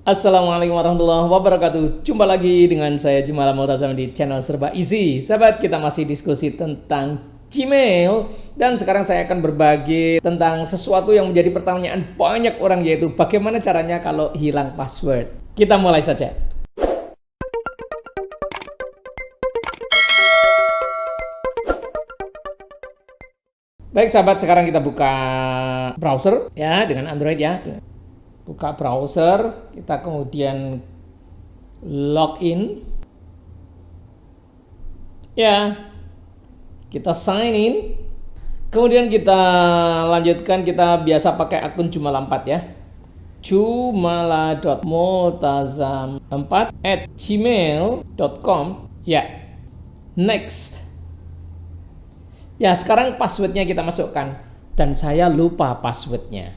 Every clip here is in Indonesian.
Assalamualaikum warahmatullahi wabarakatuh. Jumpa lagi dengan saya Jumal Multazam di channel Serba Easy. Sahabat, kita masih diskusi tentang Gmail. Dan sekarang saya akan berbagi tentang sesuatu yang menjadi pertanyaan banyak orang, yaitu bagaimana caranya kalau hilang password. Kita mulai saja. Baik sahabat, sekarang kita buka browser ya dengan Android ya. Buka browser, kita kemudian login. Ya. Kita sign in. Kemudian kita lanjutkan, kita biasa pakai akun Jumala 4 ya. jumala.multazam4@gmail.com. Ya. Next. Ya, sekarang passwordnya kita masukkan. Dan saya lupa passwordnya.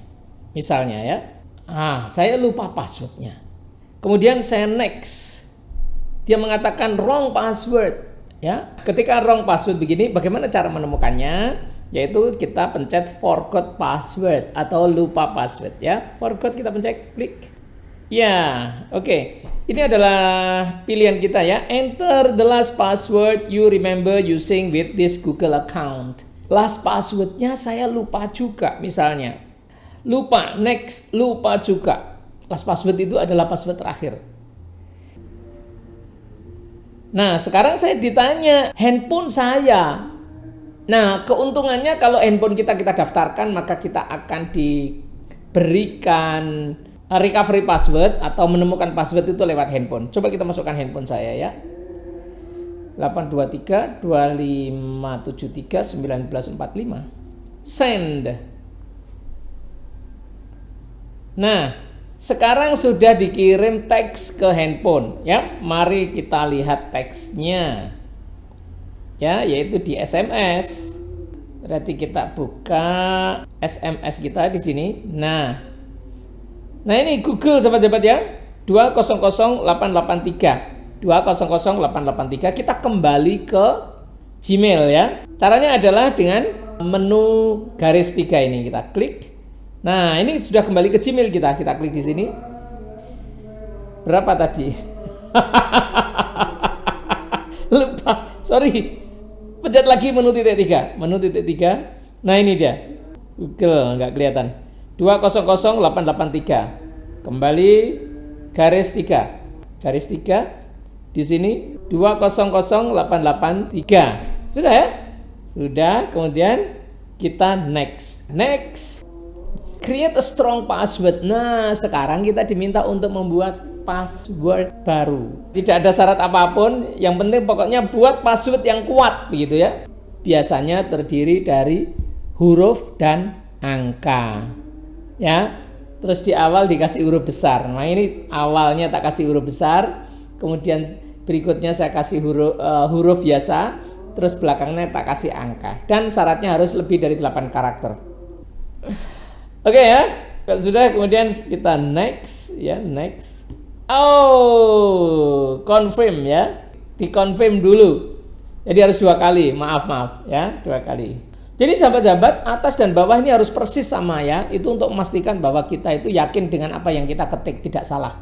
Misalnya ya. Saya lupa passwordnya. Kemudian saya next. Dia mengatakan wrong password. Ya, ketika wrong password begini, bagaimana cara menemukannya? Yaitu kita pencet forgot password atau lupa password ya. Forgot kita pencet klik. Ya, oke. Ini adalah pilihan kita ya. Enter the last password you remember using with this Google account. Last passwordnya saya lupa juga misalnya. Lupa, next, lupa juga. Last password itu adalah password terakhir. Nah, sekarang saya ditanya handphone saya. Nah, keuntungannya kalau handphone kita daftarkan, maka kita akan diberikan recovery password atau menemukan password itu lewat handphone. Coba kita masukkan handphone saya ya. 823-2573-1945. Send. Nah, sekarang sudah dikirim teks ke handphone ya. Mari kita lihat teksnya. Ya, yaitu di SMS. Berarti kita buka SMS kita di sini. Nah, ini Google sahabat-sahabat ya. 200883. 200883. Kita kembali ke Gmail ya. Caranya adalah dengan menu garis 3 ini kita klik. Nah, ini sudah kembali ke Gmail kita. Kita klik di sini. Berapa tadi? Lupa. Sorry. Pencet lagi menu titik 3. Menu titik 3. Nah, ini dia. Google nggak kelihatan. 200883. Kembali garis 3. Garis 3 di sini 200883. Sudah ya? Sudah. Kemudian kita next. Next. Create a strong password. Nah, sekarang kita diminta untuk membuat password baru. Tidak ada syarat apapun, yang penting pokoknya buat password yang kuat begitu ya. Biasanya terdiri dari huruf dan angka. Ya. Terus di awal dikasih huruf besar. Nah, ini awalnya tak kasih huruf besar, kemudian berikutnya saya kasih huruf biasa, terus belakangnya tak kasih angka. Dan syaratnya harus lebih dari 8 karakter. Oke ya, kalau sudah kemudian kita next ya, next. Confirm ya, dikonfirm dulu. Jadi harus 2 kali, maaf ya, 2 kali. Jadi sahabat-sahabat, atas dan bawah ini harus persis sama ya. Itu untuk memastikan bahwa kita itu yakin dengan apa yang kita ketik tidak salah.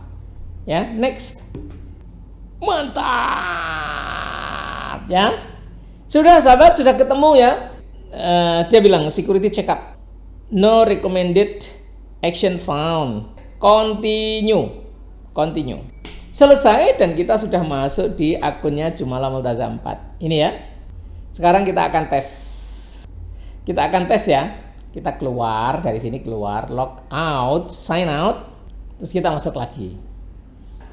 Ya, next. Mantap ya. Sudah sahabat, sudah ketemu ya. Dia bilang security check up. No recommended action found. Continue. Selesai dan kita sudah masuk di akunnya Jumala Multazam 4. Ini ya. Sekarang kita akan tes. Ya. Kita keluar dari sini, log out, sign out. Terus kita masuk lagi.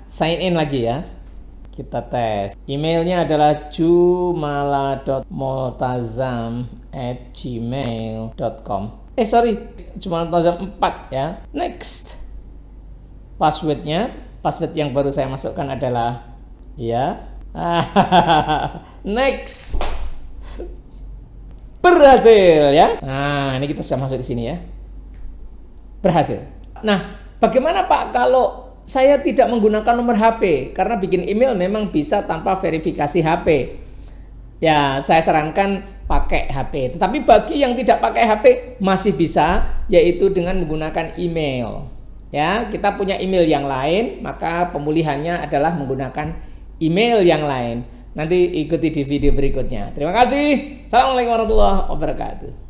Sign in lagi ya. Kita tes. Emailnya adalah jumala.multazam@gmail.com. Jumala Multazam 4 ya. Next. Password yang baru saya masukkan adalah ya. Next. Berhasil ya. Nah, ini kita sudah masuk di sini ya. Berhasil. Nah, bagaimana Pak kalau saya tidak menggunakan nomor HP? Karena bikin email memang bisa tanpa verifikasi HP. Ya, saya sarankan pakai HP. Tetapi bagi yang tidak pakai HP masih bisa, yaitu dengan menggunakan email. Ya, kita punya email yang lain, maka pemulihannya adalah menggunakan email yang lain. Nanti ikuti di video berikutnya. Terima kasih. Assalamualaikum warahmatullahi wabarakatuh.